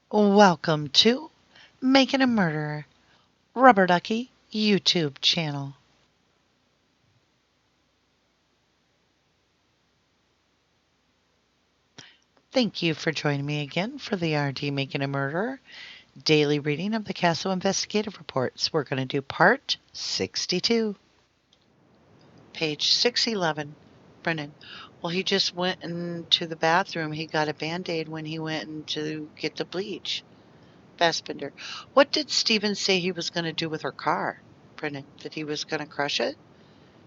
Welcome to Making a Murderer, Rubberducky YouTube channel. Thank you for joining me again for the RD Making a Murderer daily reading of the CASO Investigative Reports. We're going to do part 62. Page 611. Brennan. Well, he just went into the bathroom. He got a Band-Aid when he went in to get the bleach. Fassbender. What did Steven say he was going to do with her car? Brennan. That he was going to crush it?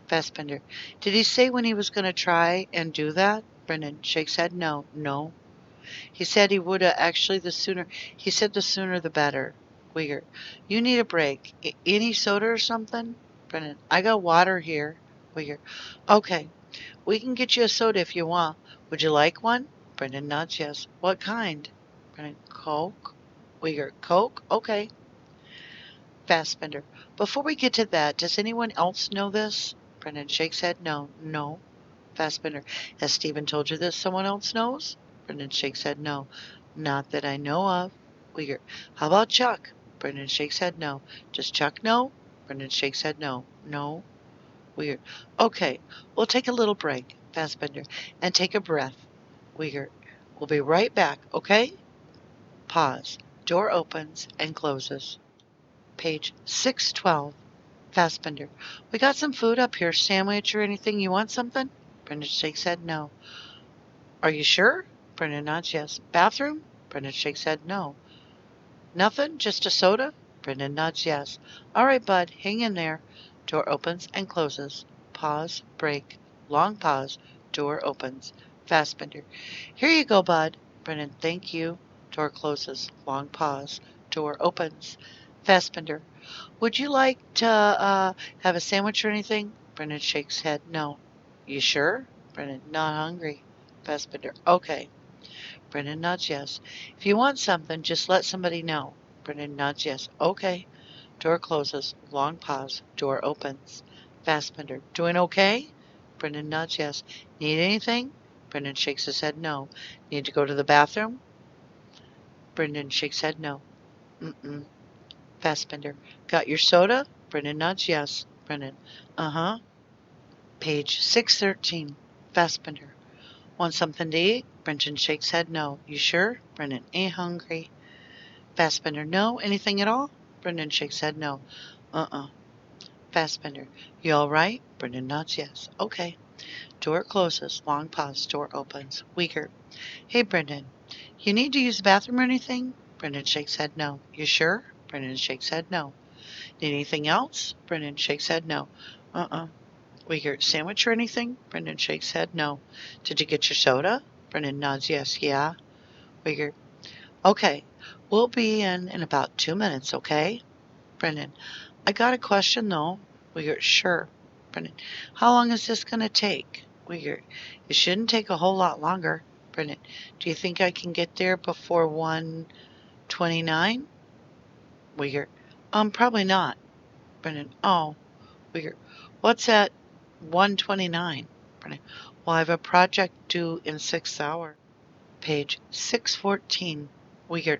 Fassbender. Did he say when he was going to try and do that? Brennan shakes head. No. No. He said he would actually the sooner. He said the sooner the better. Uyghur. You need a break. Any soda or something? Brennan. I got water here. Uyghur. Okay. We can get you a soda if you want. Would you like one? Brennan nods yes. What kind? Brennan. Coke. Uyghur. Coke? Okay. Fassbender. Before we get to that, does anyone else know this? Brennan shakes head. No. No. Fassbender. Has Steven told you this? Someone else knows? Brendan shakes head. No. Not that I know of. Uyghur. How about Chuck? Brendan shakes head. No. Does Chuck know? Brendan shakes head. No. No. Uyghur. Okay. We'll take a little break. Fassbender. And take a breath. Uyghur. We'll be right back, okay? Pause. Door opens and closes. Page 612. Fassbender. We got some food up here. Sandwich or anything? You want something? Brendan shakes head. No. Are you sure? Brendan nods yes. Bathroom? Brendan shakes head. No. Nothing? Just a soda? Brendan nods yes. All right, bud. Hang in there. Door opens and closes. Pause. Break. Long pause. Door opens. Fassbender. Here you go, bud. Brendan. Thank you. Door closes. Long pause. Door opens. Fassbender. Would you like to have a sandwich or anything? Brendan shakes head. No. You sure? Brendan. Not hungry. Fassbender. Okay. Brendan nods yes. If you want something, just let somebody know. Brendan nods yes. Okay. Door closes. Long pause. Door opens. Fassbender. Doing okay? Brendan nods yes. Need anything? Brendan shakes his head no. Need to go to the bathroom? Brendan shakes head no. Mm-mm. Fassbender. Got your soda? Brendan nods yes. Brendan. Uh-huh. Page 613. Fassbender. Want something to eat? Brendan shakes head no. You sure? Brendan. Ain't hungry. Fassbender. No? Anything at all? Brendan shakes head no. Uh-uh. Fassbender. You all right? Brendan nods yes. Okay. Door closes. Long pause. Door opens. Uyghur. Hey, Brendan. You need to use the bathroom or anything? Brendan shakes head no. You sure? Brendan shakes head no. Need anything else? Brendan shakes head no. Uh-uh. Uyghur. Sandwich or anything? Brendan shakes head no. Did you get your soda? Brendan nods yes. Yeah. Uyghur. Okay. We'll be in about 2 minutes, okay? Brendan. I got a question, though. Uyghur. Sure. Brendan. How long is this going to take? Uyghur. It shouldn't take a whole lot longer. Brendan. Do you think I can get there before 1:29? Uyghur. Probably not. Brendan. Oh. Uyghur. What's at 1:29? Brendan. Well, I have a project due in 6 hours. Page 614. Uyghur.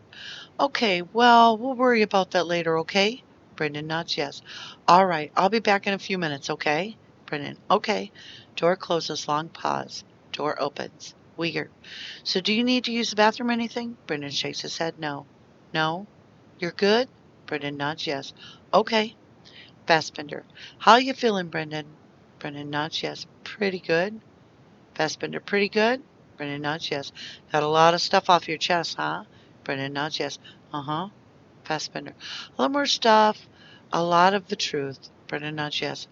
Okay, well, we'll worry about that later, okay? Brendan nods yes. All right, I'll be back in a few minutes, okay? Brendan. Okay. Door closes. Long pause. Door opens. Uyghur. So do you need to use the bathroom or anything? Brendan shakes his head. No. No? You're good? Brendan nods yes. Okay. Fassbender. How you feeling, Brendan? Brendan nods yes. Pretty good. Fassbender. Pretty good? Brendan nods yes. Got a lot of stuff off your chest, huh? Brendan nods yes. Uh-huh. Fassbender. A little more stuff. A lot of the truth. Brendan nods yes.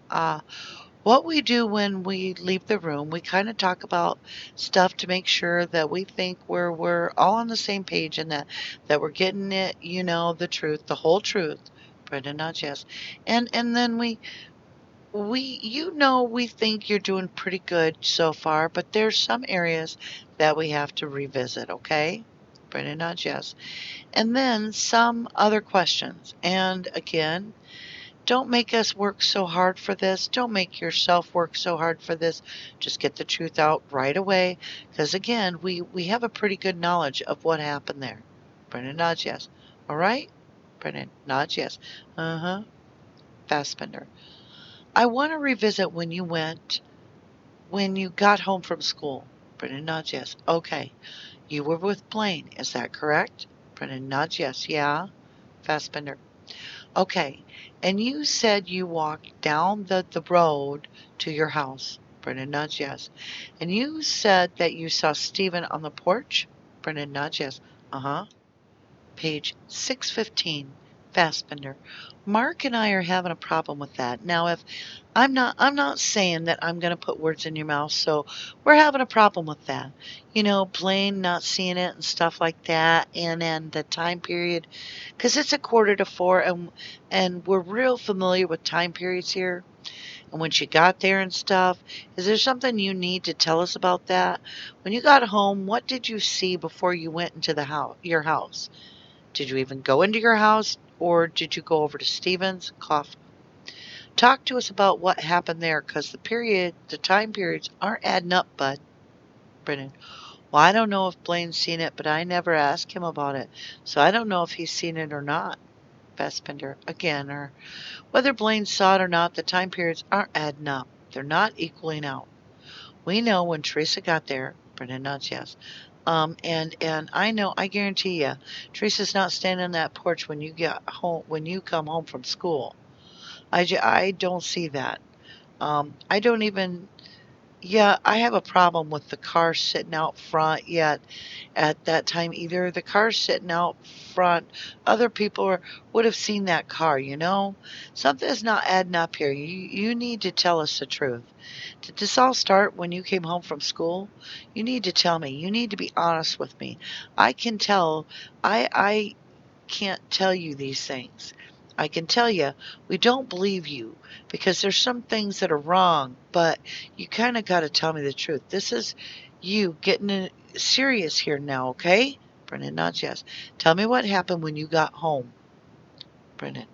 What we do when we leave the room, we kind of talk about stuff to make sure that we think we're all on the same page and that we're getting it, the truth, the whole truth. Brendan nods yes. And then we think you're doing pretty good so far, but there's some areas that we have to revisit, okay? Brendan nods yes. And then some other questions. And again, don't make us work so hard for this. Don't make yourself work so hard for this. Just get the truth out right away. Because again, we have a pretty good knowledge of what happened there. Brennan nods yes. All right? Brennan nods yes. Uh-huh. Fassbender. I want to revisit when you got home from school. Brennan nods yes. Okay. You were with Blaine, is that correct? Brennan nods yes. Yeah. Fassbender. Okay. And you said you walked down the road to your house. Brennan nods yes. And you said that you saw Stephen on the porch. Brennan nods yes. Uh-huh. Page 615. Fassbender. Mark and I are having a problem with that. Now, if I'm not saying that I'm going to put words in your mouth, so we're having a problem with that. Blaine not seeing it and stuff like that, and then the time period, because it's a 3:45, and we're real familiar with time periods here. And when she got there and stuff, is there something you need to tell us about that? When you got home, what did you see before you went into your house? Did you even go into your house, or did you go over to Stephen's? Cough. Talk to us about what happened there, 'cause the time periods aren't adding up, bud. Brennan. Well, I don't know if Blaine's seen it, but I never asked him about it, so I don't know if he's seen it or not. Fassbender. Again, or whether Blaine saw it or not, the time periods aren't adding up. They're not equaling out. We know when Teresa got there. Brennan nods yes. And I guarantee you, Teresa's not standing on that porch when you come home from school. I don't see that. I don't even, yeah, I have a problem with the car sitting out front yet at that time either. The car sitting out front, other people would have seen that car. Something's not adding up here. You need to tell us the truth. Did this all start when you came home from school? You need to tell me. You need to be honest with me. I can tell, I can't tell you these things. I can tell you, we don't believe you because there's some things that are wrong, but you kind of got to tell me the truth. This is you getting serious here now, okay? Brennan nods yes. Tell me what happened when you got home. Brennan.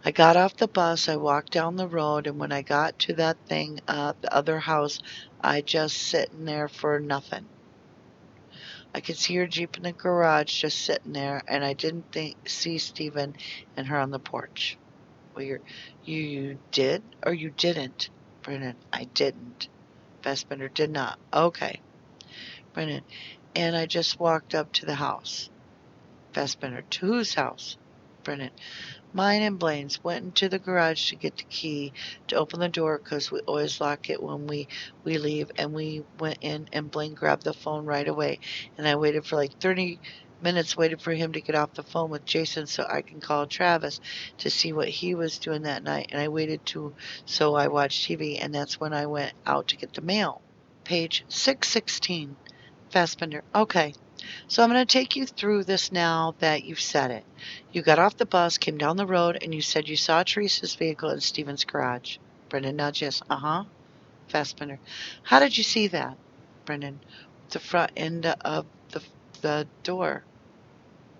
I got off the bus, I walked down the road, and when I got to that thing, the other house, I just sitting there for nothing. I could see her Jeep in the garage just sitting there, and I didn't see Stephen and her on the porch. Well, you did or you didn't? Brennan, I didn't. Fassbender did not. Okay. Brennan, and I just walked up to the house. Fassbender, to whose house? Brennan, mine and Blaine's. Went into the garage to get the key to open the door because we always lock it when we leave. And we went in and Blaine grabbed the phone right away. And I waited for like 30 minutes, waited for him to get off the phone with Jason so I can call Travis to see what he was doing that night. And I waited so I watched TV. And that's when I went out to get the mail. Page 616. Fassbender. Okay. So I'm going to take you through this now that you've said it. You got off the bus, came down the road, and you said you saw Teresa's vehicle in Stephen's garage. Brendan nods yes. Uh-huh. Fassbender. How did you see that? Brendan. The front end of the door.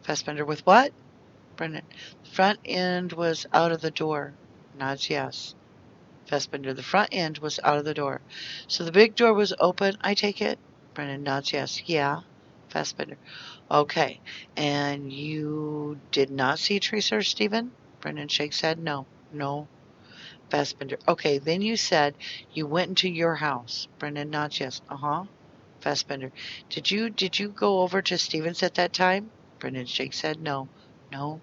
Fassbender. With what? Brendan. The front end was out of the door. Nods yes. Fassbender. The front end was out of the door. So the big door was open, I take it? Brendan nods yes. Yeah. Fassbender. Okay. And you did not see Teresa or Stephen? Brendan shakes head. No. No. Fassbender. Okay. Then you said you went into your house. Brendan nods yes. Uh-huh. Fassbender. Did you go over to Stephen's at that time? Brendan shakes head. No. No.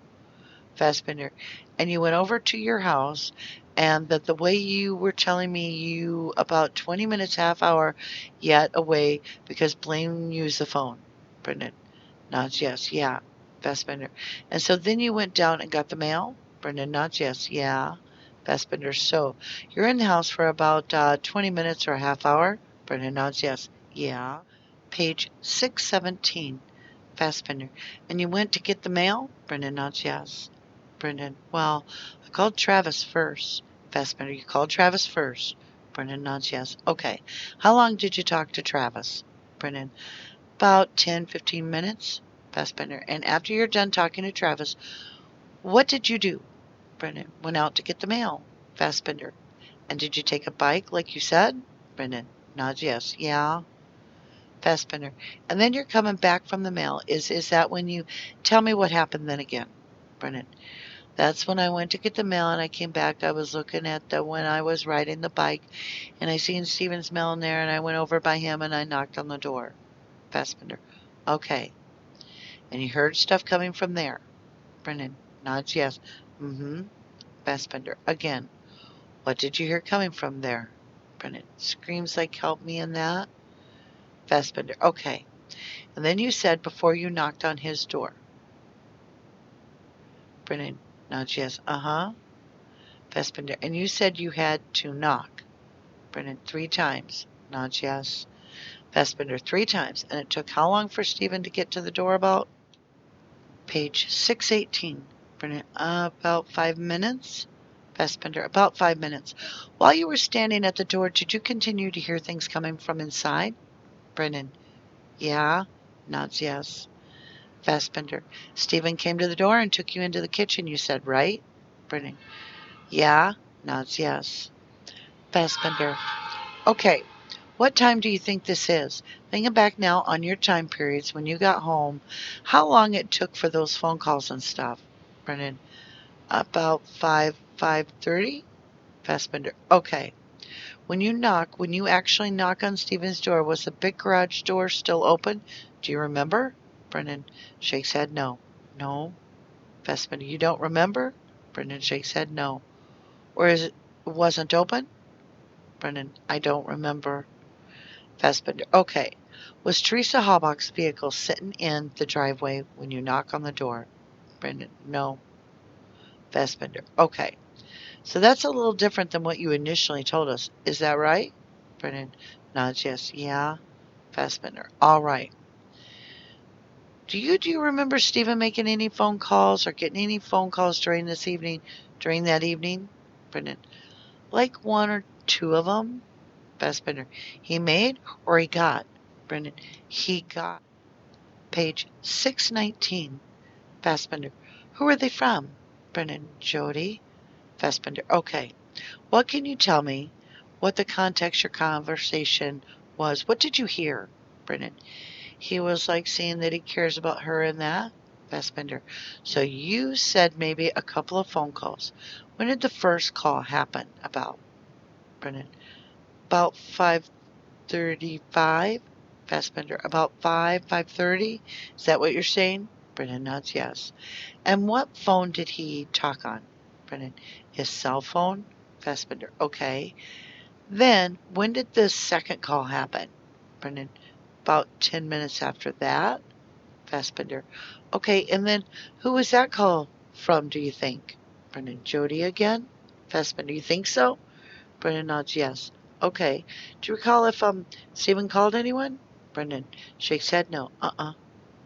Fassbender. And you went over to your house, and that the way you were telling me you about 20 minutes, half hour yet away because Blaine used the phone. Brendan nods yes. Yeah. Fassbender. And so then you went down and got the mail? Brendan nods yes. Yeah. Fassbender. So you're in the house for about 20 minutes or a half hour? Brendan nods yes. Yeah. Page 617. Fassbender. And you went to get the mail? Brendan nods yes. Brendan. Well, I called Travis first. Fassbender. You called Travis first? Brendan nods yes. Okay. How long did you talk to Travis? Brendan. About 10-15 minutes. Fassbender. And after you're done talking to Travis, what did you do? Brendan. Went out to get the mail. Fassbender. And did you take a bike like you said? Brendan. Nods yes. Yeah. Fassbender. And then you're coming back from the mail. Is that when you tell me what happened then again? Brennan. That's when I went to get the mail and I came back. I was looking at when I was riding the bike and I seen Steven's mail in there and I went over by him and I knocked on the door. Fassbender. Okay. And you heard stuff coming from there. Brennan. Nods yes. Mm-hmm. Fassbender. Again. What did you hear coming from there? Brennan. Screams like help me in that. Fassbender. Okay. And then you said before you knocked on his door. Brennan nods yes. Uh-huh. Fassbender. And you said you had to knock. Brennan 3 times. Nods yes. Fassbender 3 times. And it took how long for Steven to get to the door about? Page 618. Brennan. About 5 minutes. Fassbender. About 5 minutes. While you were standing at the door, did you continue to hear things coming from inside? Brennan. Yeah. Nods yes. Fassbender. Steven came to the door and took you into the kitchen, you said, right? Brennan. Yeah. Nods yes. Fassbender. Okay. What time do you think this is? Thinking back now on your time periods when you got home, how long it took for those phone calls and stuff? Brennan. About 5:30? Fassbender. Okay. When you actually knock on Steven's door, was the big garage door still open? Do you remember? Brennan shakes head no. No. Fassbender. You don't remember? Brennan shakes head no. Or it wasn't open? Brennan. I don't remember. Fassbender. Okay. Was Teresa Halbach's vehicle sitting in the driveway when you knock on the door? Brendan. No. Fassbender. Okay. So that's a little different than what you initially told us. Is that right? Brendan nods yes. Yeah. Fassbender. All right. Do you remember Stephen making any phone calls or getting any phone calls during that evening? Brendan. Like 1 or 2 of them? Fassbender. He made or he got? Brendan. He got. Page 619. Fassbender. Who are they from? Brendan. Jody. Fassbender. Okay. What can you tell me what the context of your conversation was? What did you hear? Brendan. He was like saying that he cares about her and that. Fassbender. So you said maybe a couple of phone calls. When did the first call happen about? Brendan. About 5:35. Fassbender. About 5:30? Is that what you're saying? Brendan nods yes. And what phone did he talk on? Brendan. His cell phone? Fassbender. Okay. Then, when did the second call happen? Brendan. About 10 minutes after that. Fassbender. Okay, and then who was that call from, do you think? Brendan. Jody again? Fassbender. You think so? Brendan nods yes. Okay. Do you recall if Stephen called anyone? Brendan shakes head no.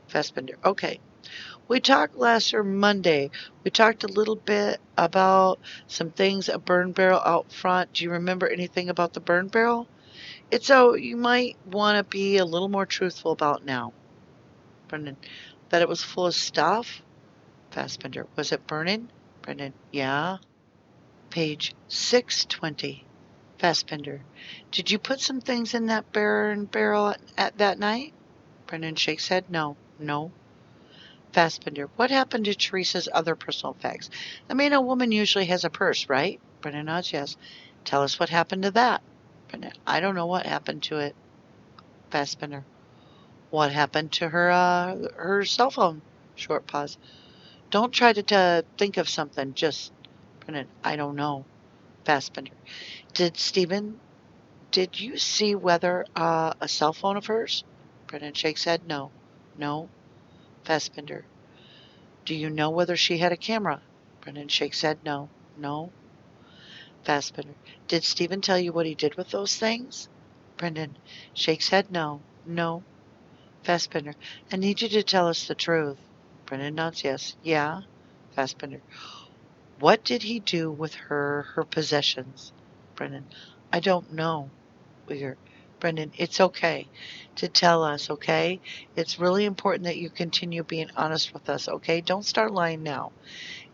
Fassbender. Okay. We talked Monday. We talked a little bit about some things, a burn barrel out front. Do you remember anything about the burn barrel? It's so you might want to be a little more truthful about now. Brendan. That it was full of stuff? Fassbender. Was it burning? Brendan. Yeah. Page 620. Fassbender. Did you put some things in that burn barrel at that night? Brendan shakes head no. No. Fassbender. What happened to Teresa's other personal effects? I mean, a woman usually has a purse, right? Brendan nods yes. Tell us what happened to that. Brendan. I don't know what happened to it. Fassbender. What happened to her cell phone? Short pause. Don't try to think of something. Just, Brendan. I don't know. Fassbender. Did you see whether a cell phone of hers? Brendan shakes head no. No. Fassbender. Do you know whether she had a camera? Brendan shakes head no. No. Fassbender. Did Stephen tell you what he did with those things? Brendan shakes head no. No. Fassbender. I need you to tell us the truth. Brendan nods yes. Yeah. Fassbender. What did he do with her possessions? Brendan. I don't know. Weird. Brendan, it's okay to tell us, okay? It's really important that you continue being honest with us, okay? Don't start lying now.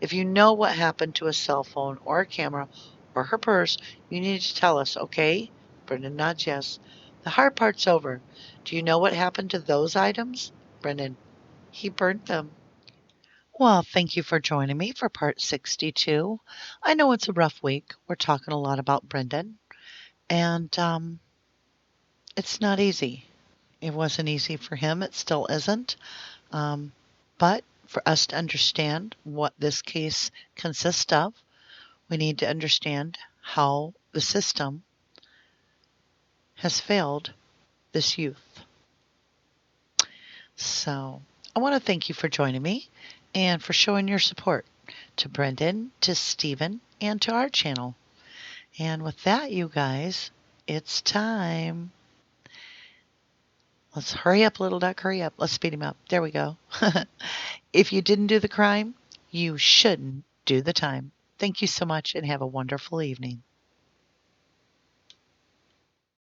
If you know what happened to a cell phone or a camera or her purse, you need to tell us, okay? Brendan nods yes. The hard part's over. Do you know what happened to those items? Brendan. He burnt them. Well, thank you for joining me for part 62. I know it's a rough week. We're talking a lot about Brendan. And it's not easy. It wasn't easy for him. It still isn't. But for us to understand what this case consists of, we need to understand how the system has failed this youth. So I want to thank you for joining me and for showing your support to Brendan, to Steven, and to our channel. And with that, you guys, it's time. Let's hurry up, little duck, hurry up. Let's speed him up. There we go. If you didn't do the crime, you shouldn't do the time. Thank you so much and have a wonderful evening.